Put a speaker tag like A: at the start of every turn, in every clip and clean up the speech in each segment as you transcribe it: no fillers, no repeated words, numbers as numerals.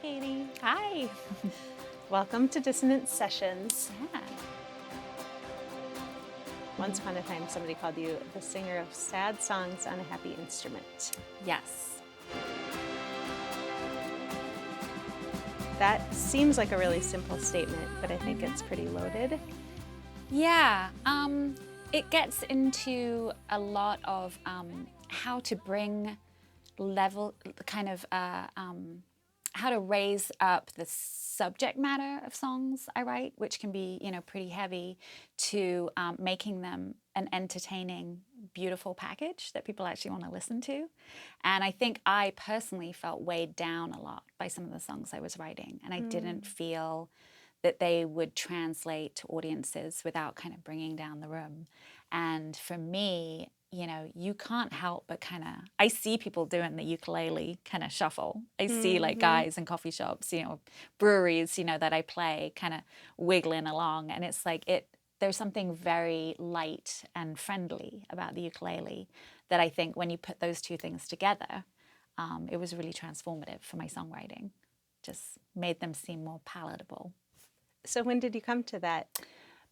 A: Katy.
B: Hi.
A: Welcome to Dissonance Sessions.
B: Yeah.
A: Once upon a time, somebody called you the singer of sad songs on a happy instrument.
B: Yes.
A: That seems like a really simple statement, but I think it's pretty loaded.
B: Yeah. It gets into a lot of how to bring how to raise up the subject matter of songs I write, which can be, pretty heavy, to making them an entertaining, beautiful package that people actually want to listen to. And I think I personally felt weighed down a lot by some of the songs I was writing, and I didn't feel that they would translate to audiences without kind of bringing down the room. And for me, you can't help but I see people doing the ukulele kind of shuffle. I see like guys in coffee shops, breweries, that I play kind of wiggling along. And it's like there's something very light and friendly about the ukulele that I think when you put those two things together, it was really transformative for my songwriting. Just made them seem more palatable.
A: So when did you come to that?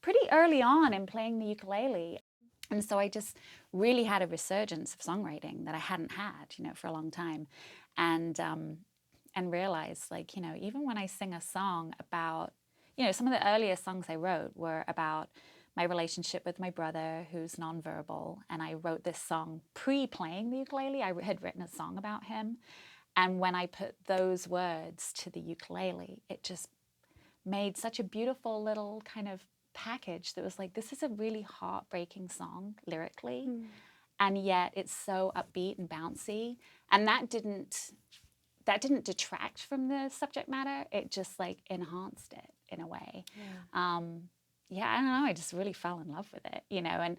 B: Pretty early on in playing the ukulele. And so I just really had a resurgence of songwriting that I hadn't had, for a long time. And realized, even when I sing a song about, some of the earliest songs I wrote were about my relationship with my brother, who's nonverbal. And I wrote this song pre-playing the ukulele. I had written a song about him. And when I put those words to the ukulele, it just made such a beautiful little kind of package that was like, this is a really heartbreaking song lyrically, and yet it's so upbeat and bouncy, and that didn't detract from the subject matter. It just like enhanced it in a way. I don't know, I just really fell in love with it, and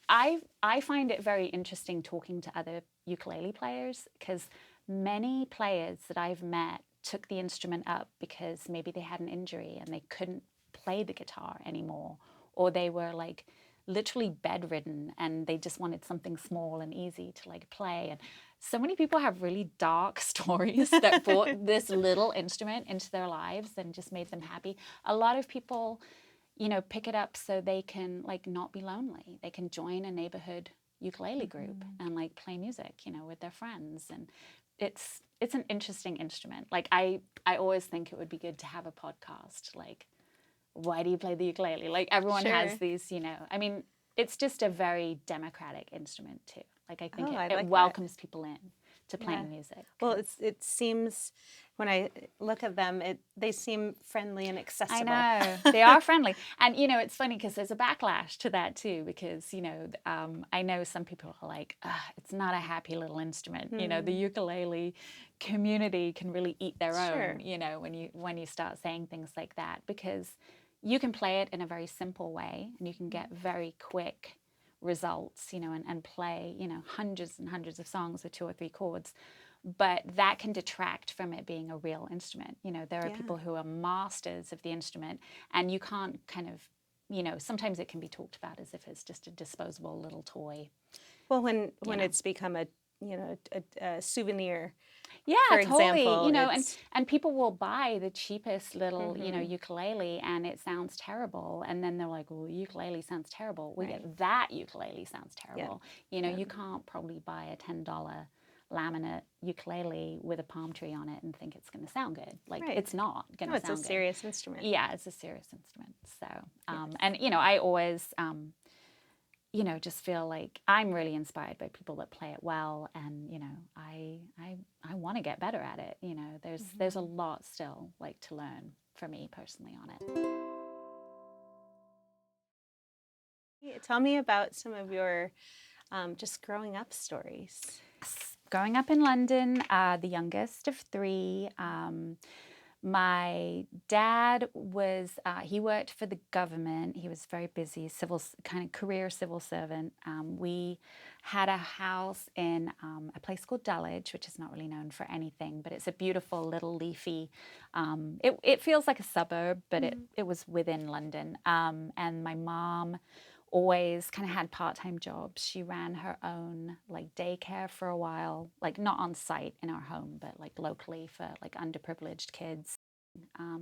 B: I find it very interesting talking to other ukulele players, because many players that I've met took the instrument up because maybe they had an injury and they couldn't play the guitar anymore, or they were like literally bedridden and they just wanted something small and easy to like play. And so many people have really dark stories that brought this little instrument into their lives and just made them happy. A lot of people, pick it up so they can like not be lonely. They can join a neighborhood ukulele group and like play music, with their friends. And it's an interesting instrument. Like I always think it would be good to have a podcast. Like, why do you play the ukulele? Like everyone has these, I mean, it's just a very democratic instrument too. Like I think it welcomes people in to playing music.
A: Well, it seems, when I look at them, they seem friendly and accessible.
B: I know, they are friendly. And, it's funny because there's a backlash to that too, because, I know some people are like, it's not a happy little instrument. The ukulele community can really eat their own, when you start saying things like that, because you can play it in a very simple way and you can get very quick results, and play, hundreds and hundreds of songs with 2 or 3 chords. But that can detract from it being a real instrument. There are people who are masters of the instrument, and you can't kind of, sometimes it can be talked about as if it's just a disposable little toy.
A: Well, when it's become a souvenir.
B: Yeah,
A: for
B: totally.
A: example,
B: and people will buy the cheapest little, ukulele, and it sounds terrible. And then they're like, well, ukulele sounds terrible. Well, yeah, that ukulele sounds terrible. You can't probably buy a $10 laminate ukulele with a palm tree on it and think it's going to sound good. Like, it's not going to sound good.
A: It's a serious instrument.
B: Yeah, it's a serious instrument. So, and, I always... just feel like I'm really inspired by people that play it well, and I want to get better at it. There's a lot still like to learn for me personally on
A: it. Tell me about some of your just growing up stories.
B: Growing up in London, the youngest of 3. My dad was, he worked for the government. He was very busy, career civil servant. We had a house in a place called Dulwich, which is not really known for anything, but it's a beautiful little leafy, it feels like a suburb, but it was within London. And my mom always kind of had part-time jobs. She ran her own like daycare for a while, like not on site in our home, but like locally for like underprivileged kids.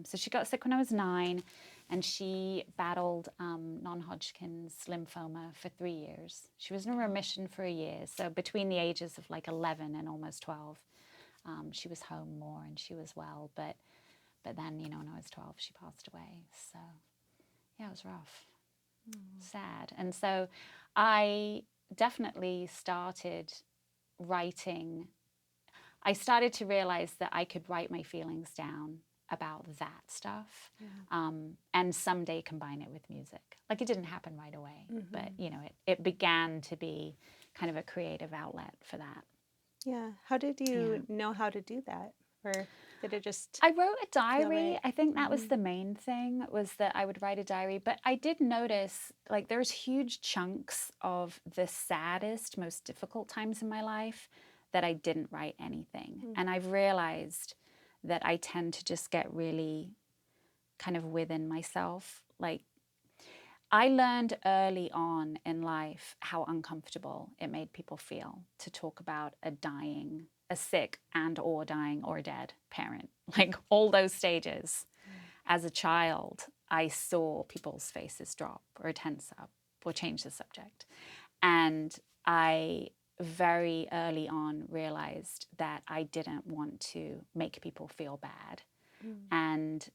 B: So she got sick when I was 9, and she battled non-Hodgkin's lymphoma for 3 years. She was in remission for a year. So between the ages of like 11 and almost 12, she was home more and she was well. But then, you know, when I was 12, she passed away. So yeah, it was rough, sad. And so I definitely started writing. I started to realize that I could write my feelings down about that stuff, and someday combine it with music. Like, it didn't happen right away, but, you know, it began to be kind of a creative outlet for that.
A: Yeah. How did you know how to do that? Or did it just
B: I wrote a diary.
A: right?
B: I think that was the main thing, was that I would write a diary. But I did notice, like, there's huge chunks of the saddest, most difficult times in my life that I didn't write anything. And I've realized that I tend to just get really kind of within myself. Like, I learned early on in life how uncomfortable it made people feel to talk about a sick and or dying or dead parent. Like, all those stages. As a child, I saw people's faces drop or tense up or change the subject. And I very early on realized that I didn't want to make people feel bad. And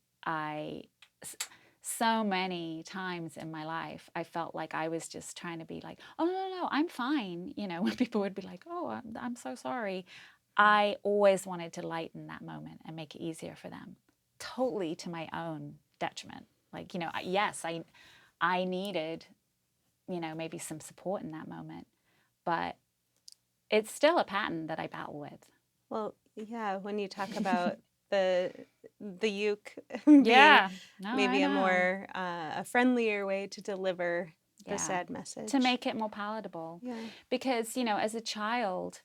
B: so many times in my life, I felt like I was just trying to be like, oh, no, I'm fine. You know, when people would be like, oh, I'm so sorry. I always wanted to lighten that moment and make it easier for them, totally to my own detriment. Like, you know, yes, I needed, you know, maybe some support in that moment, but it's still a pattern that I battle with.
A: Well, yeah, when you talk about the uke being
B: Yeah, no,
A: maybe
B: I
A: a
B: know.
A: more a friendlier way to deliver the sad message.
B: To make it more palatable.
A: Yeah.
B: Because, you know, as a child,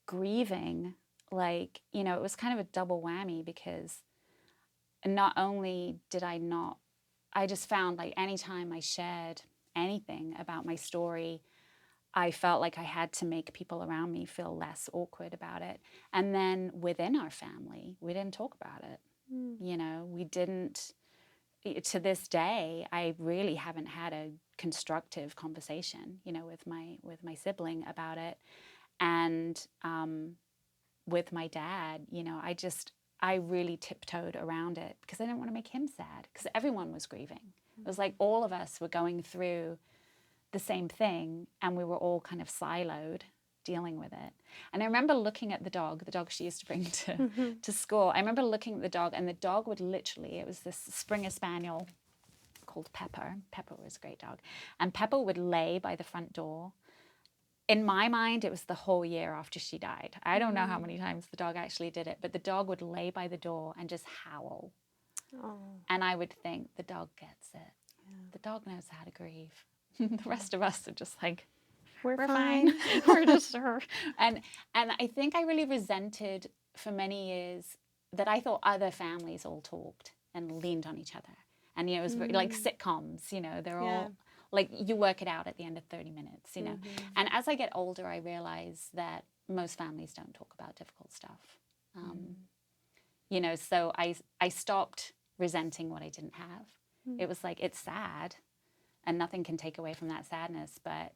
B: grieving, like, you know, it was kind of a double whammy, because not only did I just found like anytime I shared anything about my story, I felt like I had to make people around me feel less awkward about it. And then within our family, we didn't talk about it. You know, we didn't, to this day, I really haven't had a constructive conversation, you know, with my sibling about it. And with my dad, you know, I really tiptoed around it because I didn't want to make him sad, because everyone was grieving. It was like all of us were going through the same thing, and we were all kind of siloed dealing with it. And I remember looking at the dog she used to bring to school. I remember looking at the dog, and the dog would literally, it was this Springer Spaniel called Pepper. Pepper was a great dog. And Pepper would lay by the front door. In my mind, it was the whole year after she died. I don't know how many times the dog actually did it, but the dog would lay by the door and just howl.
A: Oh.
B: And I would think, the dog gets it. Yeah. The dog knows how to grieve. The rest of us are just like, we're fine. We're just and I think I really resented for many years that I thought other families all talked and leaned on each other. And, you know, it was very, like sitcoms, you know, they're all like, you work it out at the end of 30 minutes, you know. And as I get older, I realize that most families don't talk about difficult stuff. You know, so I stopped resenting what I didn't have. It was like, it's sad and nothing can take away from that sadness, but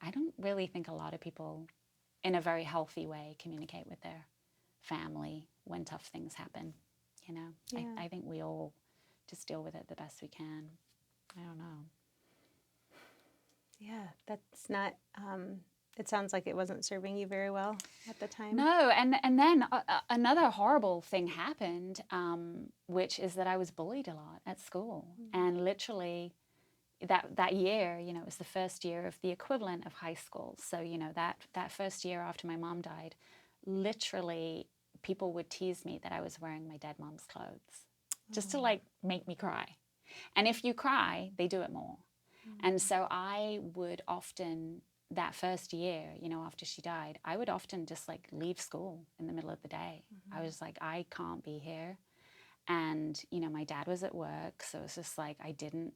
B: I don't really think a lot of people in a very healthy way communicate with their family when tough things happen, you know. Yeah. I think we all just deal with it the best we can. I don't know.
A: Yeah, that's not, it sounds like it wasn't serving you very well at the time.
B: No, and then another horrible thing happened, which is that I was bullied a lot at school. And literally that year, you know, it was the first year of the equivalent of high school. So, you know, that first year after my mom died, literally people would tease me that I was wearing my dead mom's clothes just to like make me cry. And if you cry, they do it more. And so I would often, that first year, you know, after she died, I would often just like leave school in the middle of the day. I was like, I can't be here. And, you know, my dad was at work. So it's just like, I didn't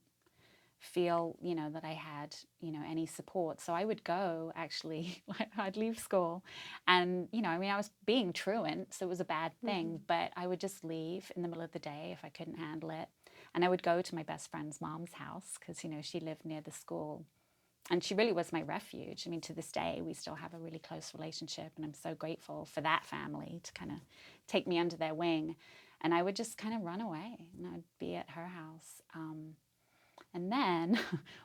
B: feel, that I had, any support. So I would go actually, I'd leave school and, I was being truant, so it was a bad thing, but I would just leave in the middle of the day if I couldn't handle it. And I would go to my best friend's mom's house because, she lived near the school. And she really was my refuge. I mean, to this day, we still have a really close relationship, and I'm so grateful for that family to kind of take me under their wing. And I would just kind of run away, and I'd be at her house. And then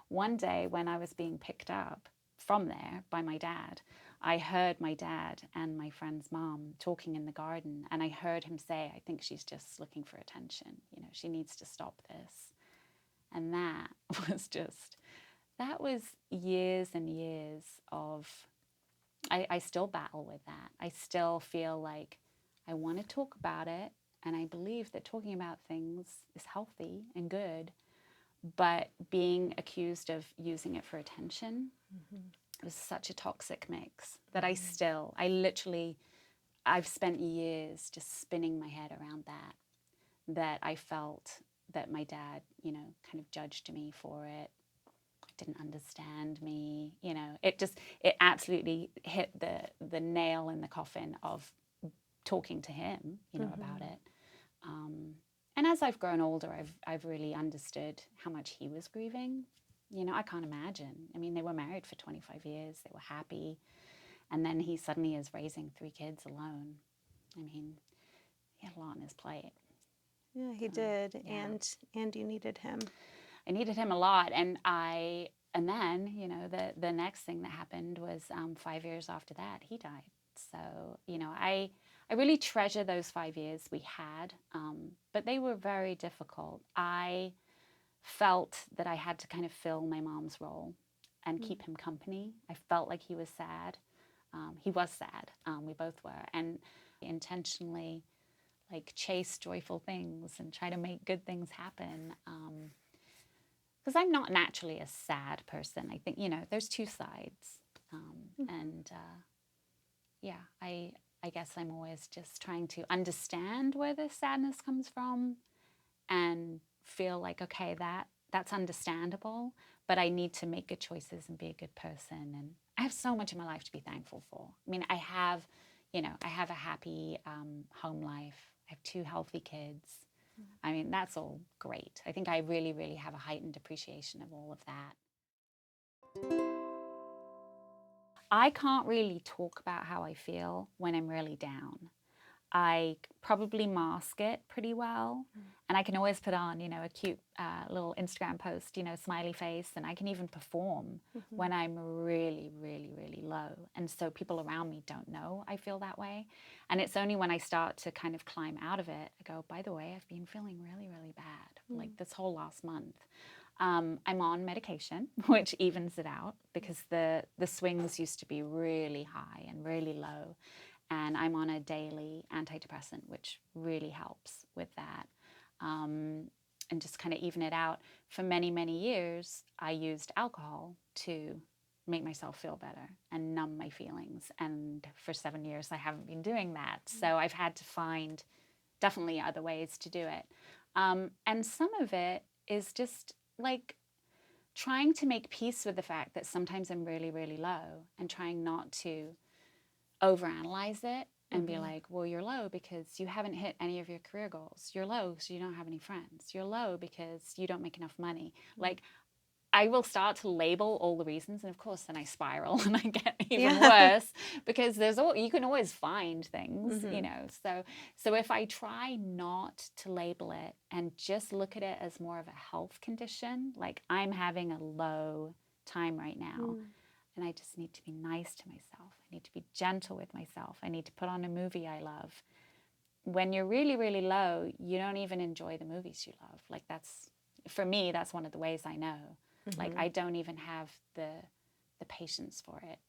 B: one day when I was being picked up from there by my dad, I heard my dad and my friend's mom talking in the garden, and I heard him say, I think she's just looking for attention. She needs to stop this. And that was years and years of, I still battle with that. I still feel like I want to talk about it, and I believe that talking about things is healthy and good, but being accused of using it for attention was such a toxic mix that I've spent years just spinning my head around that I felt that my dad, kind of judged me for it, didn't understand me, it absolutely hit the nail in the coffin of talking to him, about it. And as I've grown older, I've really understood how much he was grieving. I can't imagine. I mean, they were married for 25 years. They were happy. And then he suddenly is raising 3 kids alone. I mean, he had a lot on his plate.
A: Yeah, he did.
B: Yeah.
A: And you needed him.
B: I needed him a lot. And then, the next thing that happened was 5 years after that, he died. So, I really treasure those 5 years we had, but they were very difficult. I felt that I had to kind of fill my mom's role and keep him company. I felt like he was sad. He was sad. We both were. And intentionally, chase joyful things and try to make good things happen. Because I'm not naturally a sad person. I think, there's 2 sides. And I guess I'm always just trying to understand where the sadness comes from and feel like, okay, that's understandable, but I need to make good choices and be a good person. And I have so much in my life to be thankful for. I mean, I have a happy home life. I have 2 healthy kids. I mean, that's all great. I think I really, really have a heightened appreciation of all of that. I can't really talk about how I feel when I'm really down. I probably mask it pretty well. And I can always put on, a cute little Instagram post, smiley face. And I can even perform when I'm really, really, really low. And so people around me don't know I feel that way. And it's only when I start to kind of climb out of it, I go, by the way, I've been feeling really, really bad, like this whole last month. I'm on medication, which evens it out because the swings used to be really high and really low. And I'm on a daily antidepressant, which really helps with that. And just kind of even it out. For many, many years, I used alcohol to make myself feel better and numb my feelings. And for 7 years, I haven't been doing that. So I've had to find definitely other ways to do it. And some of it is just trying to make peace with the fact that sometimes I'm really, really low and trying not to overanalyze it and be like, well, you're low because you haven't hit any of your career goals. You're low because you don't have any friends. You're low because you don't make enough money. I will start to label all the reasons, and of course then I spiral and I get even worse because you can always find things, So if I try not to label it and just look at it as more of a health condition, like I'm having a low time right now, and I just need to be nice to myself. I need to be gentle with myself. I need to put on a movie I love. When you're really, really low, you don't even enjoy the movies you love. For me, that's one of the ways I know. I don't even have the patience for it.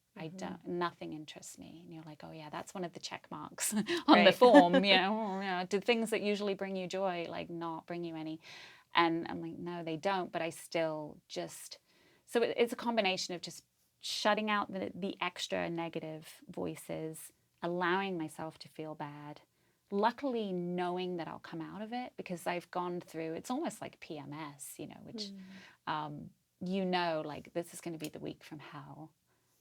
B: Nothing interests me. And you're like, oh yeah, that's one of the check marks on the form. Do things that usually bring you joy, not bring you any? And I'm like, no, they don't. But I still just, so it's a combination of just shutting out the extra negative voices, allowing myself to feel bad, luckily knowing that I'll come out of it, because I've gone through, it's almost like PMS, which, like this is going to be the week from hell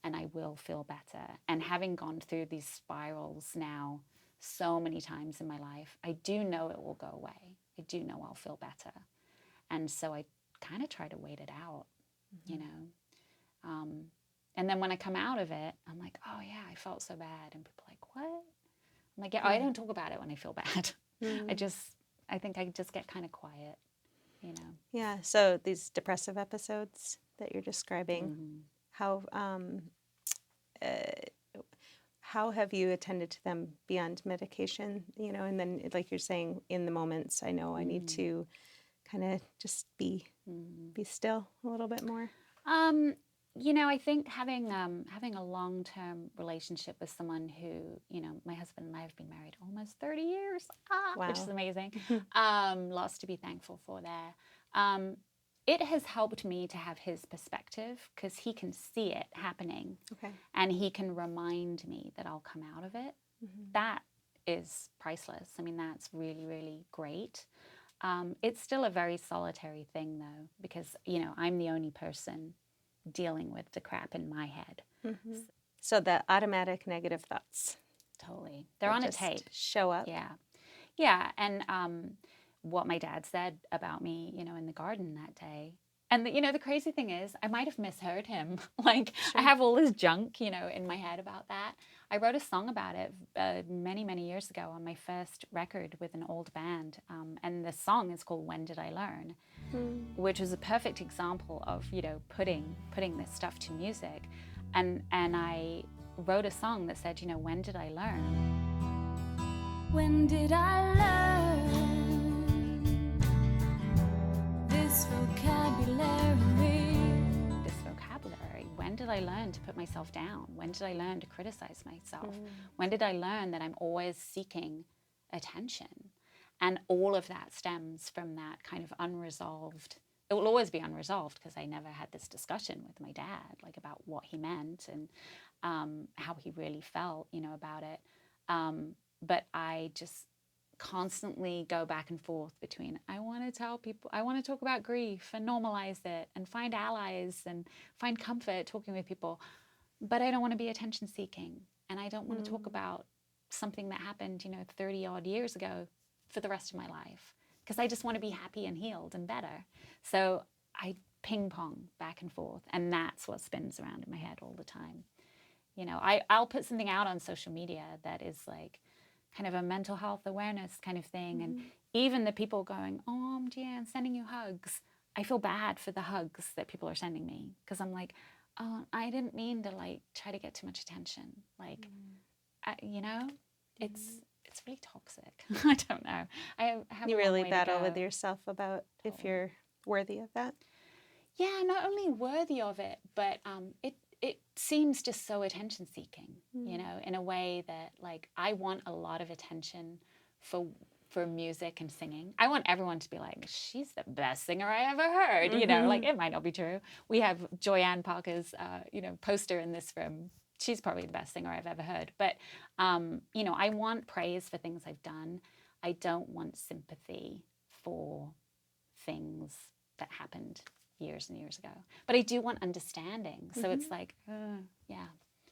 B: and I will feel better. And having gone through these spirals now so many times in my life, I do know it will go away. I do know I'll feel better. And so I kind of try to wait it out, and then when I come out of it, I'm like, oh yeah, I felt so bad. And people are like, what? I'm like, yeah, I don't talk about it when I feel bad. I think I just get kind of quiet,
A: Yeah. So these depressive episodes that you're describing, how have you attended to them beyond medication? And then, like you're saying, in the moments, I know I need to kind of just be still a little bit more.
B: I think having a long-term relationship with someone who, my husband and I have been married almost 30 years,
A: Wow.
B: which is amazing. Lots to be thankful for there. It has helped me to have his perspective, because he can see it happening.
A: Okay.
B: And he can remind me that I'll come out of it. That is priceless. I mean, that's really, really great. It's still a very solitary thing, though, because, I'm the only person dealing with the crap in my head.
A: So the automatic negative thoughts.
B: Totally. They're on a tape.
A: Show up.
B: Yeah. Yeah. And what my dad said about me, in the garden that day. And, the crazy thing is, I might have misheard him. Like, I have all this junk, in my head about that. I wrote a song about it many, many years ago on my first record with an old band. And the song is called When Did I Learn? Which was a perfect example of, putting this stuff to music. And I wrote a song that said, when did I learn? When did I learn this vocabulary? When did I learn to put myself down? When did I learn to criticize myself? When did I learn that I'm always seeking attention? And all of that stems from that kind of unresolved. It will always be unresolved, because I never had this discussion with my dad, like, about what he meant and how he really felt, about it. But I just constantly go back and forth between, I want to tell people, I want to talk about grief and normalize it and find allies and find comfort talking with people, but I don't want to be attention seeking, and I don't want to talk about something that happened, 30 odd years ago for the rest of my life, because I just want to be happy and healed and better. So I ping pong back and forth, and that's what spins around in my head all the time. I'll put something out on social media that is like kind of a mental health awareness kind of thing. And even the people going, oh, Deanne, sending you hugs. I feel bad for the hugs that people are sending me, because I'm like, oh, I didn't mean to try to get too much attention. It's really toxic. I don't know. I have
A: You
B: a long
A: really
B: way to
A: battle
B: go.
A: with yourself about if you're worthy of that.
B: Yeah, not only worthy of it, but it seems just so attention seeking, in a way that, like, I want a lot of attention for music and singing. I want everyone to be like, she's the best singer I ever heard. Like, it might not be true. We have Joyanne Parker's poster in this room. She's probably the best singer I've ever heard. But I want praise for things I've done. I don't want sympathy for things that happened years and years ago. But I do want understanding. So it's like, yeah,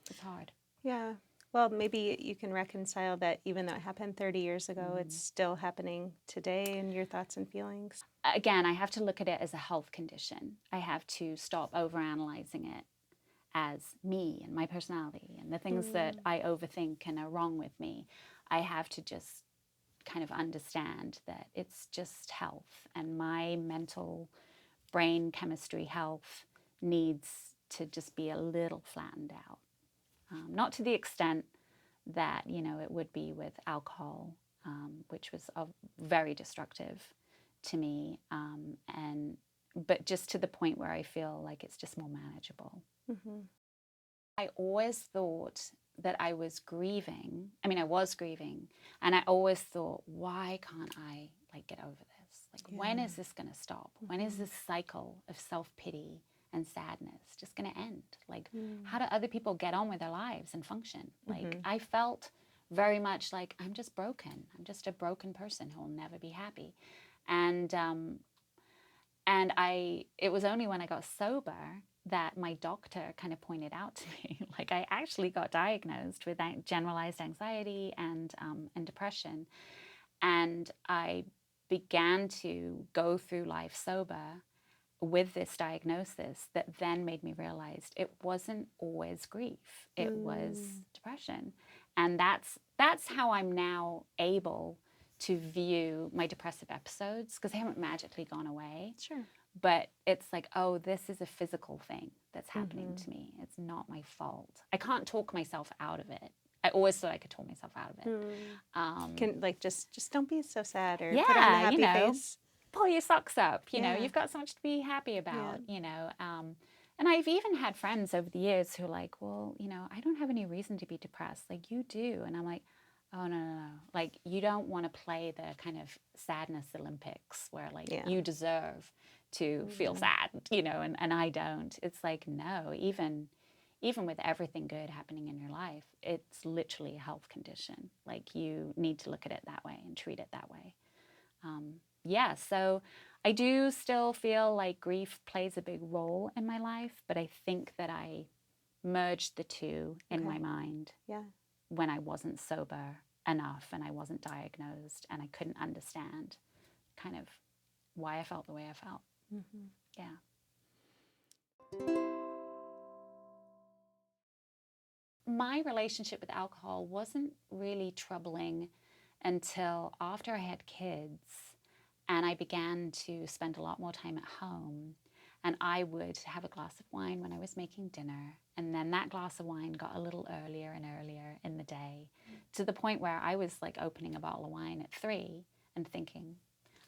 B: it's hard.
A: Yeah. Well, maybe you can reconcile that even though it happened 30 years ago, it's still happening today in your thoughts and feelings.
B: Again, I have to look at it as a health condition. I have to stop overanalyzing it as me and my personality and the things that I overthink and are wrong with me. I have to just kind of understand that it's just health, and my mental brain chemistry health needs to just be a little flattened out. Not to the extent that, it would be with alcohol, which was very destructive to me, but just to the point where I feel like it's just more manageable. I always thought that I was grieving. I mean, I was grieving, and I always thought, why can't I get over this? When is this going to stop? When is this cycle of self-pity and sadness just going to end? How do other people get on with their lives and function? I felt very much like, I'm just broken. I'm just a broken person who will never be happy. And it was only when I got sober that my doctor kind of pointed out to me, like, I actually got diagnosed with generalized anxiety and depression. And I began to go through life sober with this diagnosis that then made me realize it wasn't always grief, it was depression. And that's how I'm now able to view my depressive episodes, because they haven't magically gone away.
A: Sure.
B: But it's like, oh, this is a physical thing that's happening to me. It's not my fault. I can't talk myself out of it. I always thought I could talk myself out of it.
A: Can, like, just don't be so sad, or
B: Yeah,
A: put on the happy
B: you know,
A: face.
B: pull your socks up. You know,
A: Yeah.
B: you've got so much to be happy about. You know, and I've even had friends over the years who are like, well, you know, I don't have any reason to be depressed. Like, you do. And I'm like, oh, no. Like, you don't want to play the kind of sadness Olympics where, like, you deserve to feel sad, you know, and I don't. It's like, no, even with everything good happening in your life, it's literally a health condition. Like, you need to look at it that way and treat it that way. So I do still feel like grief plays a big role in my life, but I think that I merged the two in my mind when I wasn't sober enough and I wasn't diagnosed and I couldn't understand kind of why I felt the way I felt. Yeah. My relationship with alcohol wasn't really troubling until after I had kids and I began to spend a lot more time at home. And I would have a glass of wine when I was making dinner. And then that glass of wine got a little earlier and earlier in the day, to the point where I was like opening a bottle of wine at 3 and thinking,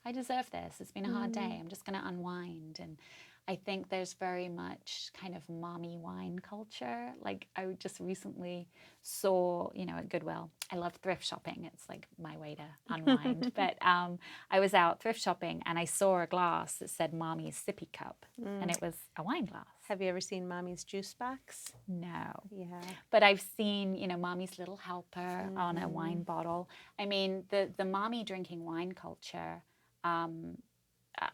B: I deserve this. It's been a hard day. I'm just going to unwind. And I think there's very much kind of mommy wine culture. Like, I just recently saw, you know, at Goodwill, I love thrift shopping. It's like my way to unwind. But I was out thrift shopping and I saw a glass that said Mommy's sippy cup. And it was a wine glass.
A: Have you ever seen Mommy's juice box?
B: No.
A: Yeah.
B: But I've seen, you know, Mommy's little helper on a wine bottle. I mean, the mommy drinking wine culture,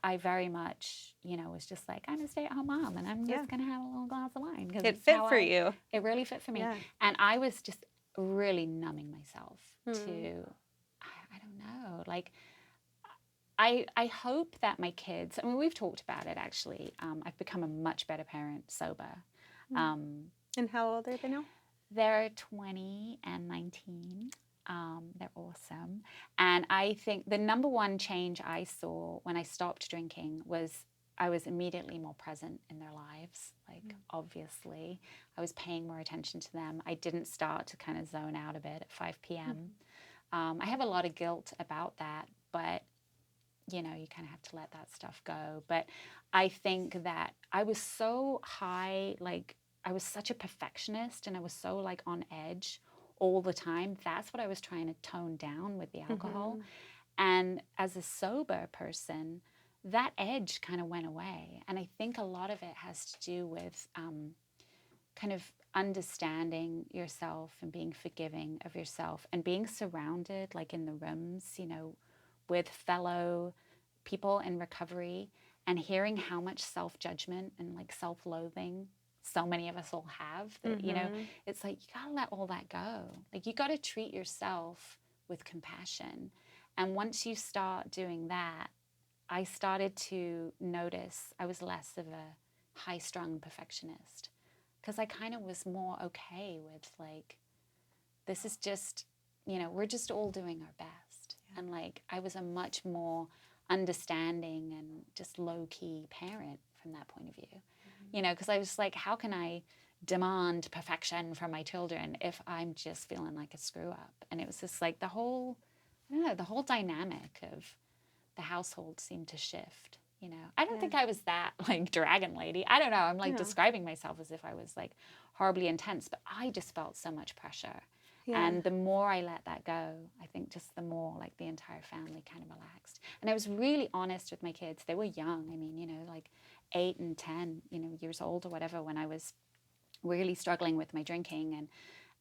B: I very much, you know, was just like, I'm a stay-at-home mom and I'm just going to have a little glass of wine.
A: It fit for you.
B: It really fit for me.
A: Yeah.
B: And I was just really numbing myself to, I don't know, like, I hope that my kids, I mean, we've talked about it actually. I've become a much better parent sober.
A: And how old are they now?
B: They're 20 and 19. They're awesome. And I think the number one change I saw when I stopped drinking was I was immediately more present in their lives. Like, obviously, I was paying more attention to them. I didn't start to kind of zone out a bit at 5 p.m. I have a lot of guilt about that, but, you know, you kind of have to let that stuff go. But I think that I was so high, like, I was such a perfectionist and I was so, like, on edge all the time. That's what I was trying to tone down with the alcohol. And as a sober person, that edge kind of went away. And I think a lot of it has to do with kind of understanding yourself and being forgiving of yourself and being surrounded, like in the rooms, you know, with fellow people in recovery and hearing how much self-judgment and like self-loathing so many of us all have that, you know, it's like, you gotta let all that go. Like, you gotta treat yourself with compassion. And once you start doing that, I started to notice I was less of a high-strung perfectionist, because I kind of was more okay with, like, this is just, you know, we're just all doing our best. And like, I was a much more understanding and just low-key parent from that point of view. You know, because I was like, how can I demand perfection from my children if I'm just feeling like a screw up? And it was just like the whole dynamic of the household seemed to shift, you know. I don't think I was that, like, dragon lady. I don't know. I'm, like, describing myself as if I was, like, horribly intense, but I just felt so much pressure. Yeah. And the more I let that go, I think just the more, like, the entire family kind of relaxed. And I was really honest with my kids. They were young. I mean, you know, like 8 and 10, you know, years old or whatever, when I was really struggling with my drinking.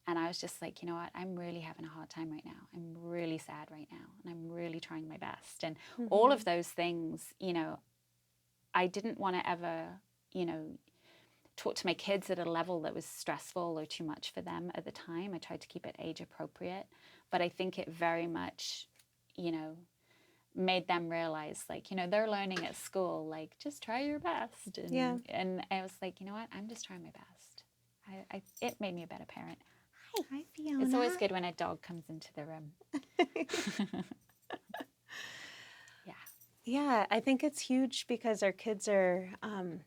B: And I was just like, you know what, I'm really having a hard time right now. I'm really sad right now. And I'm really trying my best. And all of those things, you know, I didn't want to ever, you know, talk to my kids at a level that was stressful or too much for them at the time. I tried to keep it age appropriate. But I think it very much, you know, made them realize, like, you know, they're learning at school, like, just try your best. And, and I was like, you know what, I'm just trying my best. It made me a better parent.
A: Hi, Fiona.
B: It's always good when a dog comes into the room. Yeah.
A: Yeah, I think it's huge because our kids are,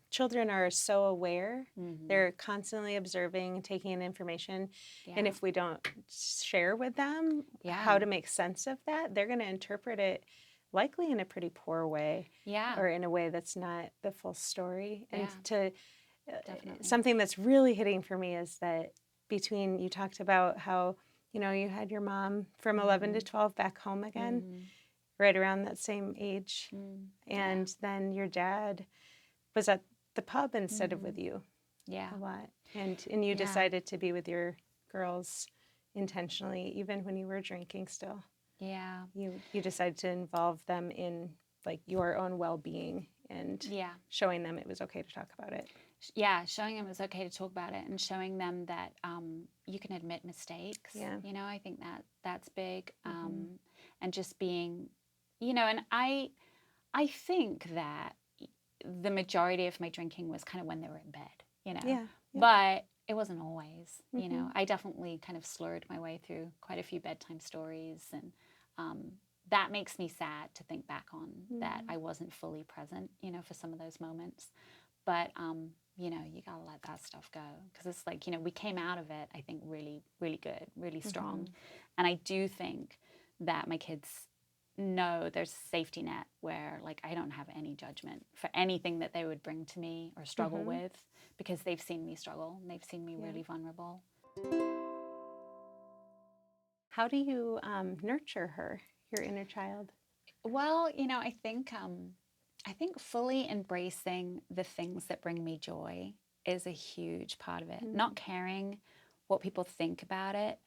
A: children are so aware. They're constantly observing, taking in information.
B: Yeah.
A: And if we don't share with them how to make sense of that, they're going to interpret it likely in a pretty poor way.
B: Yeah.
A: Or in a way that's not the full story. And
B: Definitely.
A: something that's really hitting for me is that between, you talked about how, you know, you had your mom from 11 to 12 back home again. Right around that same age. And then your dad was at the pub instead of with you a lot. And you decided to be with your girls intentionally, even when you were drinking still.
B: Yeah.
A: You decided to involve them in like your own well-being and showing them it was okay to talk about it.
B: Yeah, showing them it's okay to talk about it and showing them that you can admit mistakes.
A: Yeah.
B: You know, I think that's big. And just being, you know, and I think that the majority of my drinking was kind of when they were in bed, you know.
A: Yeah.
B: But it wasn't always, you know. I definitely kind of slurred my way through quite a few bedtime stories, and that makes me sad to think back on that I wasn't fully present, you know, for some of those moments. But you know, you gotta let that stuff go, because it's like, you know, we came out of it, I think, really, really good, really strong. And I do think that my kids know there's a safety net where, like, I don't have any judgment for anything that they would bring to me or struggle with, because they've seen me struggle and they've seen me really vulnerable.
A: How do you nurture her, your inner child?
B: Well, you know, I think fully embracing the things that bring me joy is a huge part of it. Not caring what people think about it.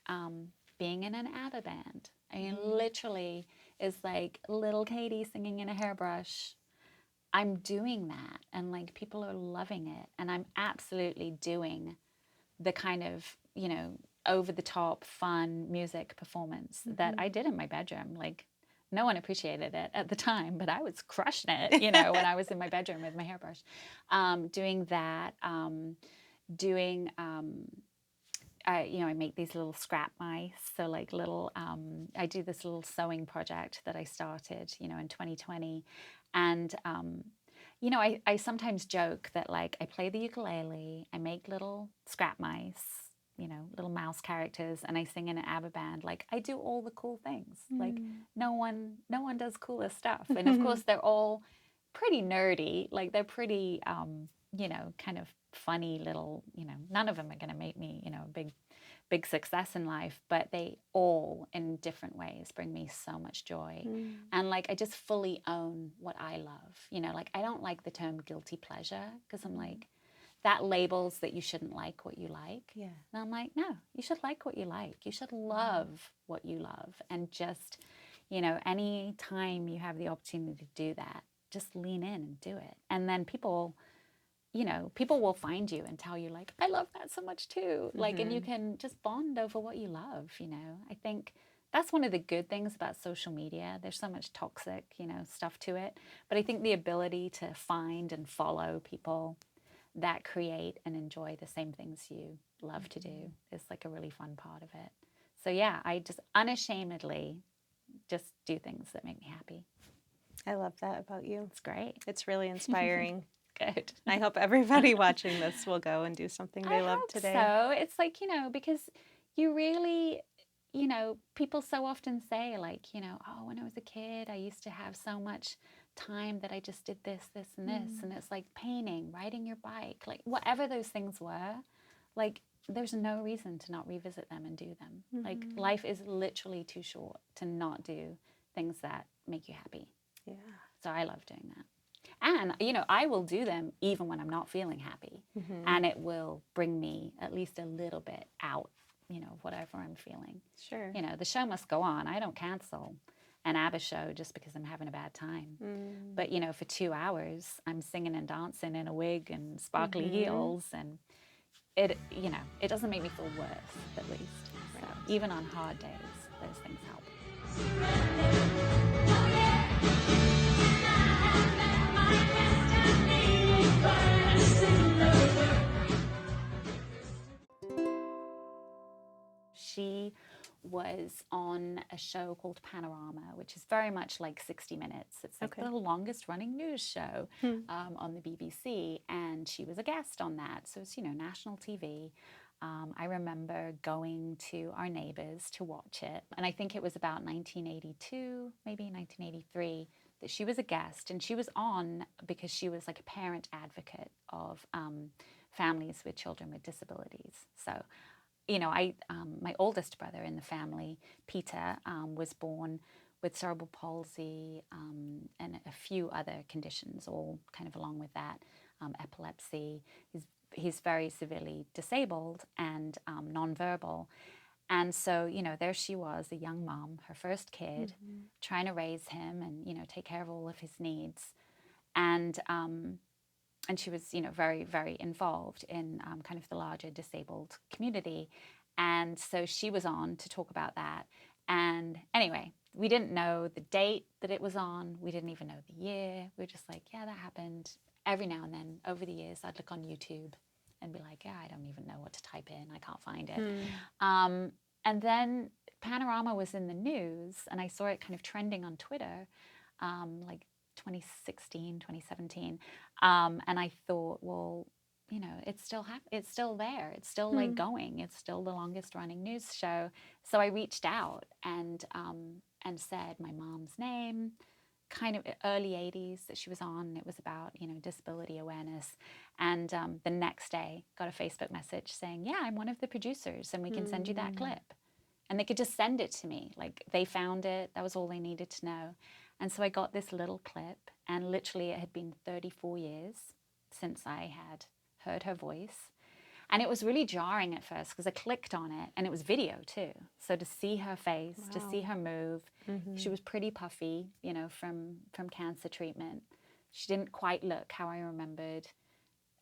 B: Being in an ABBA band, I mean, literally is like little Katy singing in a hairbrush. I'm doing that, and like people are loving it, and I'm absolutely doing the kind of, you know, over the top fun music performance that I did in my bedroom. Like, no one appreciated it at the time, but I was crushing it, you know, when I was in my bedroom with my hairbrush. Doing that, you know, I make these little scrap mice. So like little, I do this little sewing project that I started, you know, in 2020. And, you know, I sometimes joke that, like, I play the ukulele, I make little scrap mice, you know, little mouse characters, and I sing in an ABBA band. Like, I do all the cool things. Like, no one does cooler stuff. And of course, they're all pretty nerdy. Like, they're pretty, you know, kind of funny little, you know, none of them are going to make me, you know, a big success in life, but they all in different ways bring me so much joy. And like, I just fully own what I love. You know, like, I don't like the term guilty pleasure, because I'm like, that labels that you shouldn't like what you like.
A: Yeah.
B: And I'm like, no, you should like what you like. You should love what you love. And just, you know, any time you have the opportunity to do that, just lean in and do it. And then people, you know, people will find you and tell you, like, I love that so much too. Like, and you can just bond over what you love, you know. I think that's one of the good things about social media. There's so much toxic, you know, stuff to it. But I think the ability to find and follow people that create and enjoy the same things you love to do is like a really fun part of it. So yeah, I just unashamedly just do things that make me happy.
A: I love that about you.
B: It's great.
A: It's really inspiring.
B: Good.
A: I hope everybody watching this will go and do something they love today.
B: So it's like, you know, because you really, you know, people so often say, like, you know, oh, when I was a kid, I used to have so much time that I just did this, this, and this. And it's like painting, riding your bike, like whatever those things were, like, there's no reason to not revisit them and do them. Like, life is literally too short to not do things that make you happy.
A: Yeah.
B: So I love doing that. And, you know, I will do them even when I'm not feeling happy. And it will bring me at least a little bit out of whatever I'm feeling.
A: Sure.
B: The show must go on. I don't cancel an ABBA show just because I'm having a bad time. But, for 2 hours, I'm singing and dancing in a wig and sparkly heels, and it doesn't make me feel worse, at least.
A: Right.
B: So even on hard days, those things help. She was on a show called Panorama, which is very much like 60 Minutes. It's like the longest running news show on the BBC, and she was a guest on that. So it's, national TV. I remember going to our neighbors to watch it, and I think it was about 1982, maybe 1983, that she was a guest, and she was on because she was like a parent advocate of families with children with disabilities. So my oldest brother in the family, Peter, was born with cerebral palsy and a few other conditions, all kind of along with that, epilepsy. He's very severely disabled and nonverbal. And so, there she was, a young mom, her first kid, trying to raise him and, take care of all of his needs. And she was, very, very involved in kind of the larger disabled community. And so she was on to talk about that. And anyway, we didn't know the date that it was on. We didn't even know the year. We were just like, yeah, that happened. Every now and then over the years, I'd look on YouTube and be like, yeah, I don't even know what to type in. I can't find it. And then Panorama was in the news, and I saw it kind of trending on Twitter, like 2016, 2017. And I thought, well, it's still it's still there. It's still like going. It's still the longest running news show. So I reached out and said my mom's name, kind of early 80s that she was on. It was about, disability awareness. And the next day got a Facebook message saying, yeah, I'm one of the producers and we can send you that clip. And they could just send it to me. Like they found it. That was all they needed to know. And so I got this little clip, and literally it had been 34 years since I had heard her voice. And it was really jarring at first because I clicked on it and it was video too. So to see her face, to see her move, she was pretty puffy, from cancer treatment. She didn't quite look how I remembered.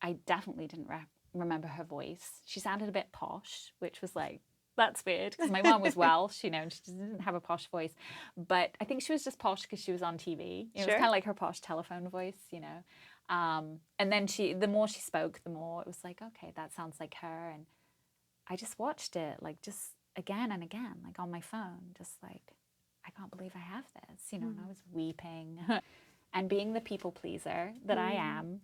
B: I definitely didn't remember her voice. She sounded a bit posh, which was like, that's weird because my mom was Welsh, and she didn't have a posh voice. But I think she was just posh because she was on TV. It was kind of like her posh telephone voice, And then the more she spoke, the more it was like, okay, that sounds like her. And I just watched it, like just again and again, like on my phone, just like, I can't believe I have this, and I was weeping. And being the people pleaser that I am,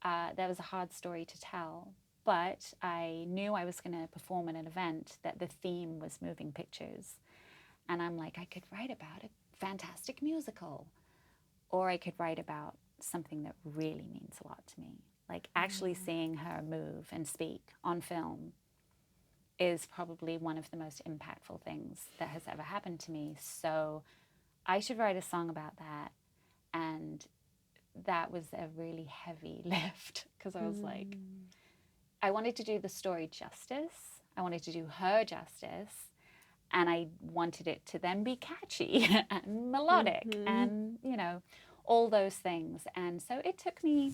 B: that was a hard story to tell. But I knew I was going to perform at an event that the theme was moving pictures. And I'm like, I could write about a fantastic musical, or I could write about something that really means a lot to me. Like actually seeing her move and speak on film is probably one of the most impactful things that has ever happened to me. So I should write a song about that. And that was a really heavy lift because I was like, I wanted to do the story justice. I wanted to do her justice. And I wanted it to then be catchy and melodic and, all those things. And so it took me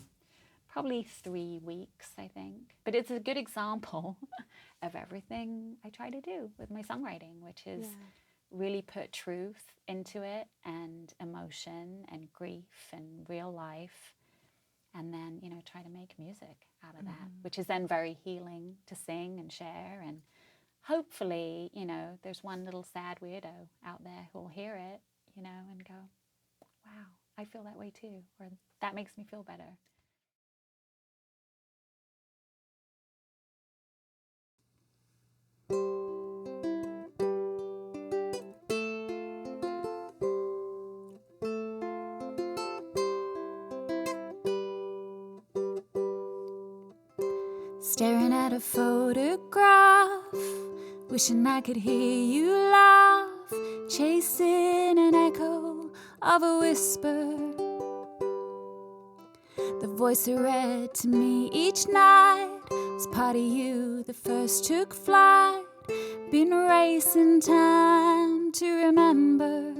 B: probably 3 weeks, I think. But it's a good example of everything I try to do with my songwriting, which is really put truth into it and emotion and grief and real life. And then, try to make music out of that, which is then very healing to sing and share. And hopefully, there's one little sad weirdo out there who'll hear it, and go, wow, I feel that way too. Or that makes me feel better.
C: Staring at a photograph, wishing I could hear you laugh, chasing an echo of a whisper. The voice that read to me each night was part of you that first took flight, been racing time to remember.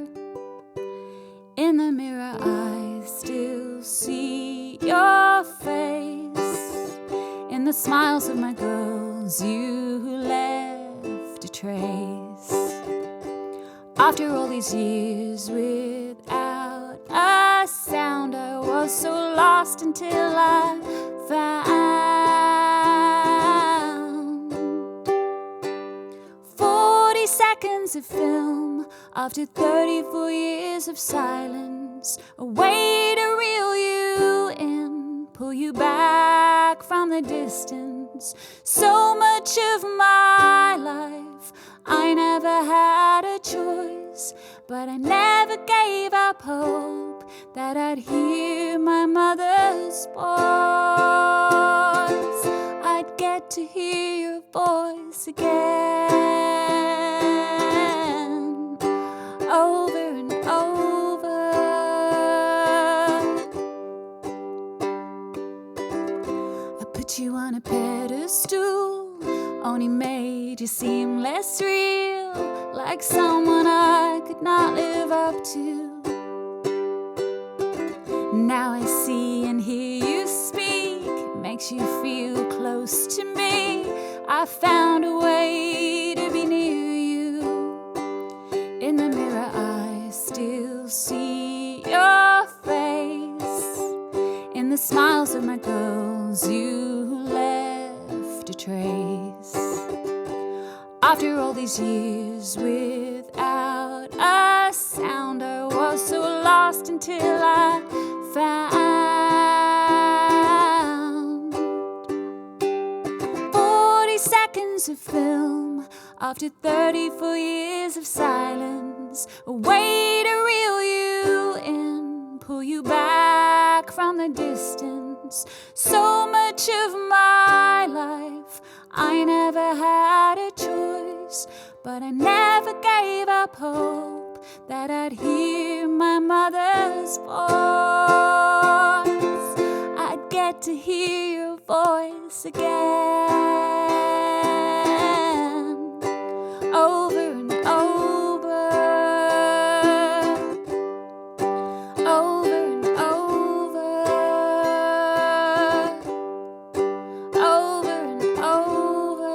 C: In the mirror I still see your face. In the smiles of my girls you left a trace. After all these years without a sound, I was so lost until I found 40 seconds of film after 34 years of silence. A way to reel you in, pull you back from the distance. So much of my life I never had a choice, but I never gave up hope that I'd hear my mother's voice. I'd get to hear your voice again, over and over. I put you on a pedestal, only made you seem less real, like someone I could not live up to. Now I see and hear you speak, it makes you feel close to me. I found a way to be near you. In the mirror I still see your face. In the smiles of my girls you left a trace. After all these years without a sound, I was so lost until I found 40 seconds of film after 34 years of silence. A way to reel you in, pull you back from the distance. So much of my life I never had a choice, but I never gave up hope that I'd hear my mother's voice. I'd get to hear your voice again, over and over, over and over, over and over.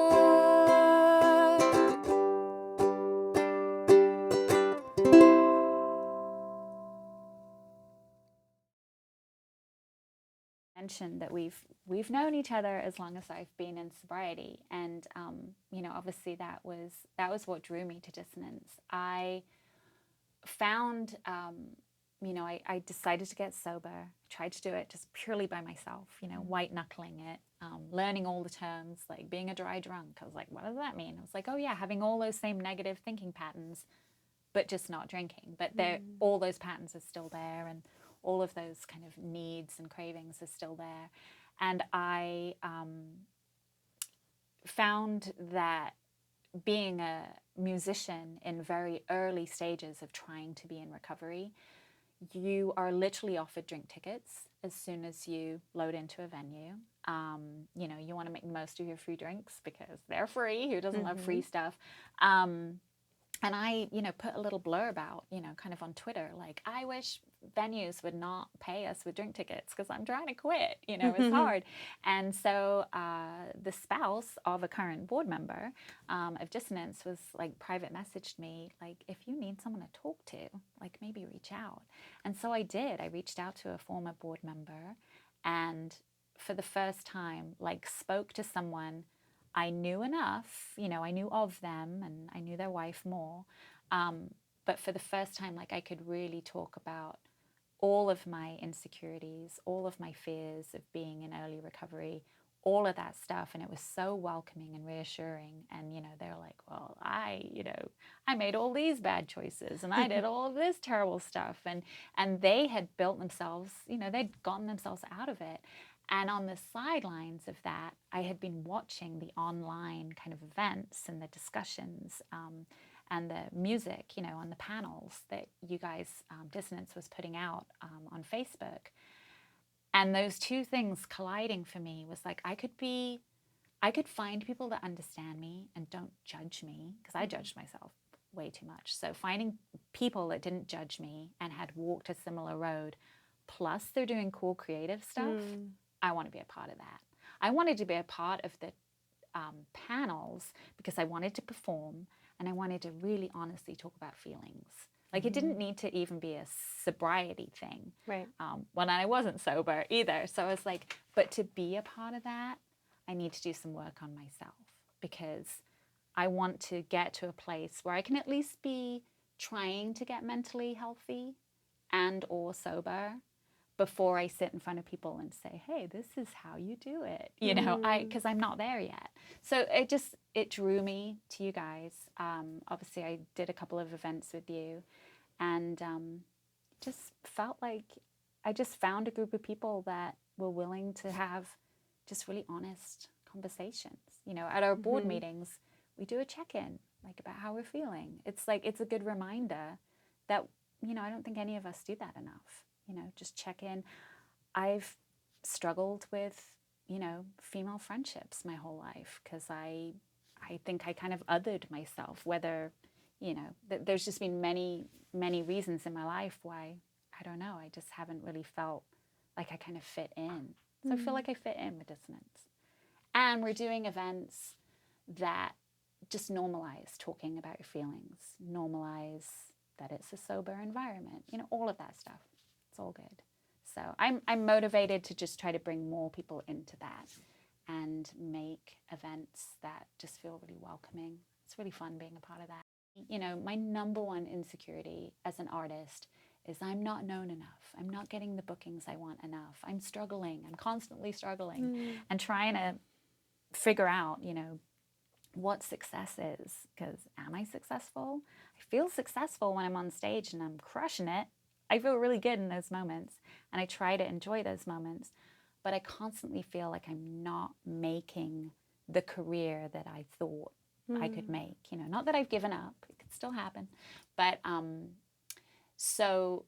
B: Mentioned that we've known each other as long as I've been in sobriety, and obviously that was what drew me to Dissonance. I found I decided to get sober, tried to do it just purely by myself, white knuckling it, learning all the terms, like being a dry drunk. I was like, what does that mean? I was like, oh yeah, having all those same negative thinking patterns, but just not drinking. But all those patterns are still there, and all of those kind of needs and cravings are still there. And I found that being a musician in very early stages of trying to be in recovery, you are literally offered drink tickets as soon as you load into a venue. You want to make the most of your free drinks because they're free. Who doesn't love free stuff? And I, put a little blurb out, kind of on Twitter, like, I wish venues would not pay us with drink tickets because I'm trying to quit, it's hard. And so the spouse of a current board member of Dissonance was like private messaged me, like, if you need someone to talk to, like maybe reach out. And so I did. I reached out to a former board member and for the first time, like spoke to someone I knew enough, I knew of them and I knew their wife more. But for the first time, like I could really talk about all of my insecurities, all of my fears of being in early recovery, all of that stuff. And it was so welcoming and reassuring. And, they're like, well, I made all these bad choices and I did all of this terrible stuff. And they had built themselves, they'd gotten themselves out of it. And on the sidelines of that, I had been watching the online kind of events and the discussions and the music, on the panels that you guys, Dissonance was putting out on Facebook. And those two things colliding for me was like, I could find people that understand me and don't judge judge me, because I judged myself way too much. So finding people that didn't judge me and had walked a similar road, plus they're doing cool creative stuff, I want to be a part of that. I wanted to be a part of the panels because I wanted to perform and I wanted to really honestly talk about feelings. Like, it didn't need to even be a sobriety thing.
A: Right.
B: When I wasn't sober either. So I was like, but to be a part of that, I need to do some work on myself, because I want to get to a place where I can at least be trying to get mentally healthy and or sober before I sit in front of people and say, hey, this is how you do it, you know, because I'm not there yet. So it drew me to you guys. Obviously, I did a couple of events with you, and just felt like I just found a group of people that were willing to have just really honest conversations. You know, at our board meetings, we do a check-in, like, about how we're feeling. It's like, it's a good reminder that, you know, I don't think any of us do that enough. You know, just check in. I've struggled with, you know, female friendships my whole life because I think I kind of othered myself, whether, you know, there's just been many reasons in my life why, I don't know, I just haven't really felt like I kind of fit in. So I feel like I fit in with Dissonance. And we're doing events that just normalize talking about your feelings, normalize that it's a sober environment, you know, all of that stuff. It's all good. So I'm motivated to just try to bring more people into that and make events that just feel really welcoming. It's really fun being a part of that. You know, my number one insecurity as an artist is I'm not known enough. I'm not getting the bookings I want enough. I'm struggling. I'm constantly struggling and trying to figure out, you know, what success is. Because am I successful? I feel successful when I'm on stage and I'm crushing it. I feel really good in those moments, and I try to enjoy those moments, but I constantly feel like I'm not making the career that I thought I could make. You know, not that I've given up, it could still happen, but so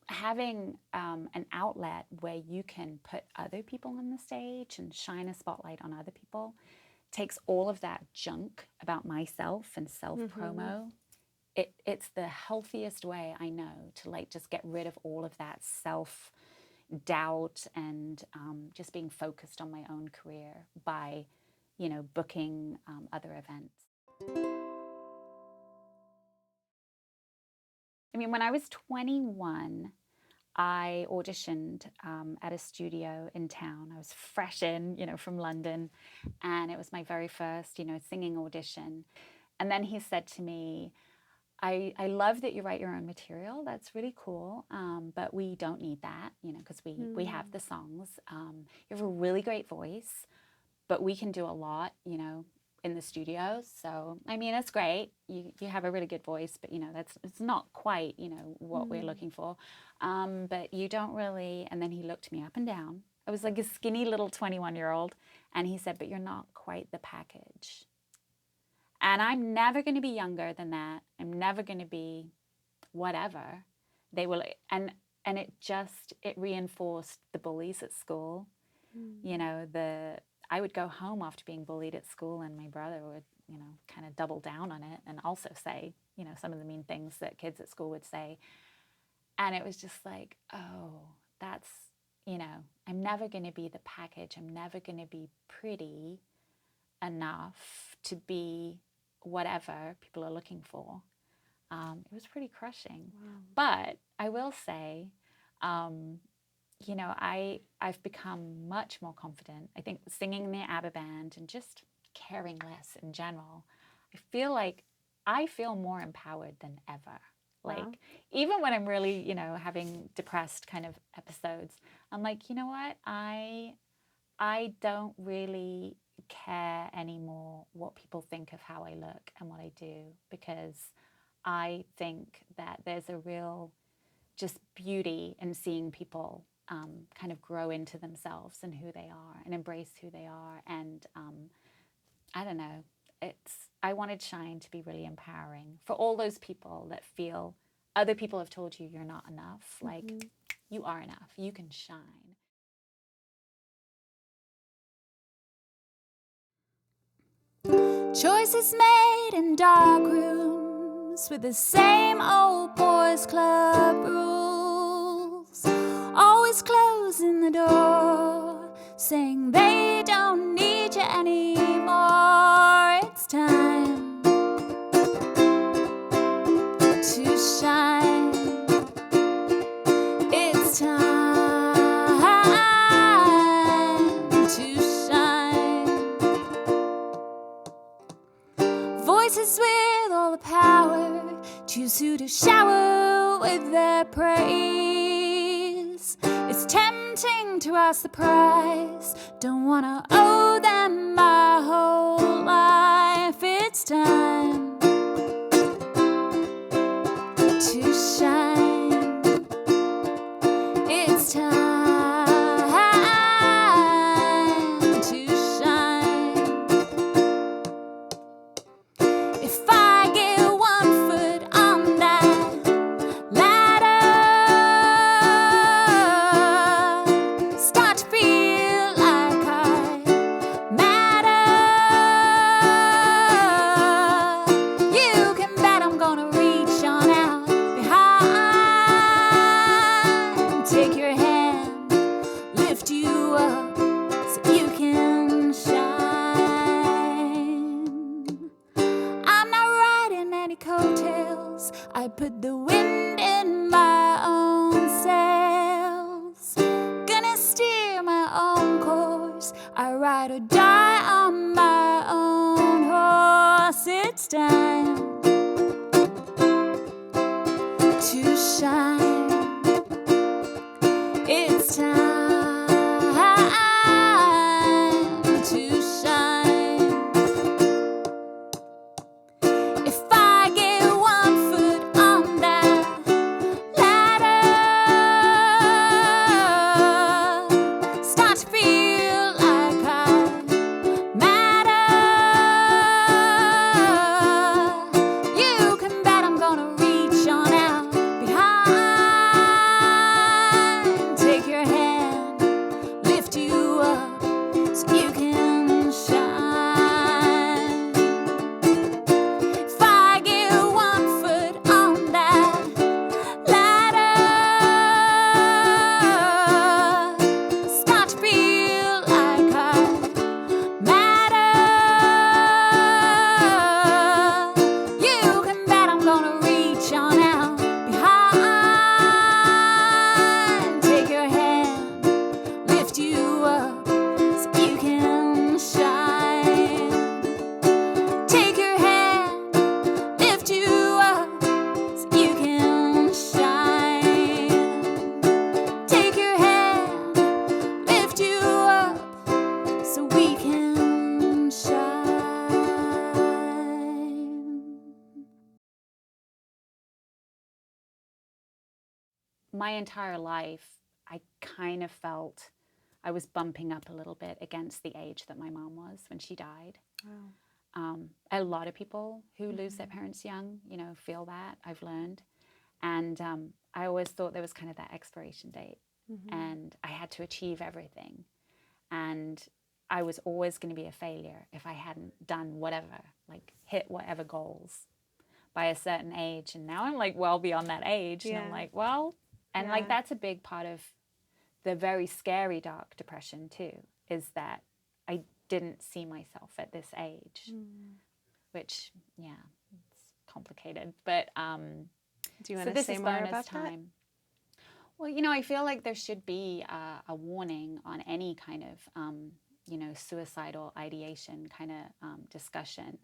B: having an outlet where you can put other people on the stage and shine a spotlight on other people takes all of that junk about myself and self-promo. It's the healthiest way I know to, like, just get rid of all of that self-doubt and just being focused on my own career by, you know, booking other events. I mean, when I was 21, I auditioned at a studio in town. I was fresh in, you know, from London, and it was my very first, you know, singing audition. And then he said to me, I love that you write your own material. That's really cool. But we don't need that, you know, because we have the songs. You have a really great voice, but we can do a lot, you know, in the studio. So, I mean, it's great. You have a really good voice, but, you know, it's not quite, you know, what we're looking for. But you don't really, and then he looked me up and down. I was like a skinny little 21-year-old. And he said, but you're not quite the package. And I'm never going to be younger than that. I'm never going to be whatever. They will, and it reinforced the bullies at school. You know, I would go home after being bullied at school, and my brother would, you know, kind of double down on it and also say, you know, some of the mean things that kids at school would say. And it was just like, oh, that's, you know, I'm never going to be the package. I'm never going to be pretty enough to be whatever people are looking for. It was pretty crushing. Wow. But I will say, you know, I've become much more confident. I think singing in the ABBA band and just caring less in general, I feel more empowered than ever. Like, even when I'm really, you know, having depressed kind of episodes, I'm like, you know what? I don't really care anymore what people think of how I look and what I do, because I think that there's a real just beauty in seeing people kind of grow into themselves and who they are and embrace who they are. And I don't know, I wanted Shine to be really empowering for all those people that feel other people have told you you're not enough. Like, you are enough, you can shine.
C: Choices made in dark rooms with the same old boys club rules. Always closing the door, saying they don't need you anymore. It's time to shine. It's time to shine. Voices with all the power choose who to shower with their praise. It's tempting to ask the price. Don't wanna owe them my whole life. It's time to shine. It's time to shine. If I get 1 foot on that ladder, start to feel like I matter, you can bet I'm gonna reach on out behind, take your hand, lift you up so you can shine. I'm not riding any coattails, I put the wind in my own sails. Gonna steer my own course, I ride or die on my own horse. It's time to shine. It's time to shine. If I get 1 foot on that ladder, start to feel like I matter, you can bet I'm gonna reach on out behind, take your hand, lift you up so you can shine. If I get 1 foot on that ladder, start to feel like I matter, you can bet I'm gonna reach on out behind, take your hand, lift you up so you can shine. Take your hand, lift you up so you can shine. Take your hand, lift you up so we can shine.
B: My entire life, I kind of felt I was bumping up a little bit against the age that my mom was when she died. A lot of people who lose their parents young, feel that, I've learned. And I always thought there was kind of that expiration date. And I had to achieve everything. And I was always going to be a failure if I hadn't done whatever, like hit whatever goals by a certain age. And now I'm like well beyond that age. And I'm like, well, and like that's a big part of the very scary dark depression too, is that I didn't see myself at this age, which, it's complicated. But
A: Do you want to say more about that?
B: Well, I feel like there should be a warning on any kind of, suicidal ideation kind of discussion.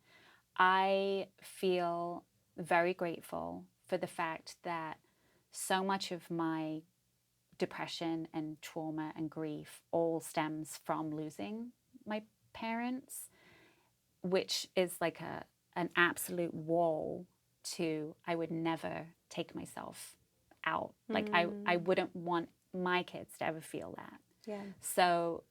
B: I feel very grateful for the fact that so much of my depression and trauma and grief all stems from losing my parents, which is like an absolute wall to, I would never take myself out. Like I wouldn't want my kids to ever feel that.
A: Yeah.
B: So,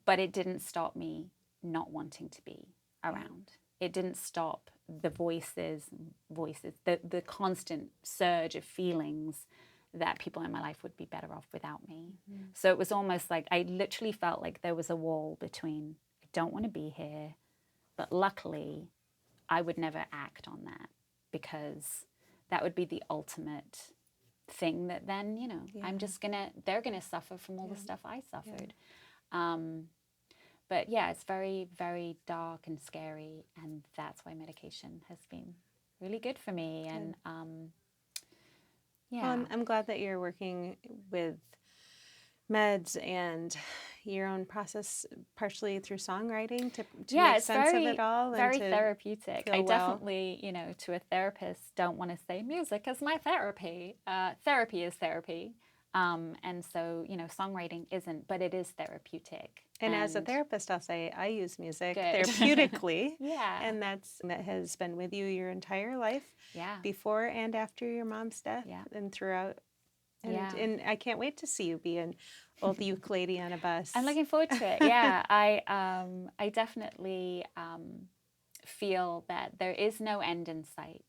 B: but it didn't stop me not wanting to be around. It didn't stop the voices, the constant surge of feelings that people in my life would be better off without me. So it was almost like I literally felt like there was a wall between, I don't want to be here, But luckily, I would never act on that, because that would be the ultimate thing that then, you know, they're gonna suffer from all the stuff I suffered. But yeah, it's very, very dark and scary, and that's why medication has been really good for me. And
A: Well, I'm glad that you're working with meds and your own process, partially through songwriting, to make sense of it all.
B: Very
A: and to
B: therapeutic.
A: feel
B: I
A: well.
B: definitely, you know, to a therapist, don't want to say music is my therapy. Therapy is therapy. And so, you know, songwriting isn't, but it is therapeutic.
A: And as a therapist, I'll say I use music
B: Good.
A: therapeutically.
B: Yeah.
A: And that has been with you your entire life,
B: Yeah.
A: before and after your mom's death,
B: Yeah.
A: and throughout. And,
B: Yeah.
A: and I can't wait to see you be an old ukulele on a bus.
B: I'm looking forward to it. Yeah, I definitely feel that there is no end in sight.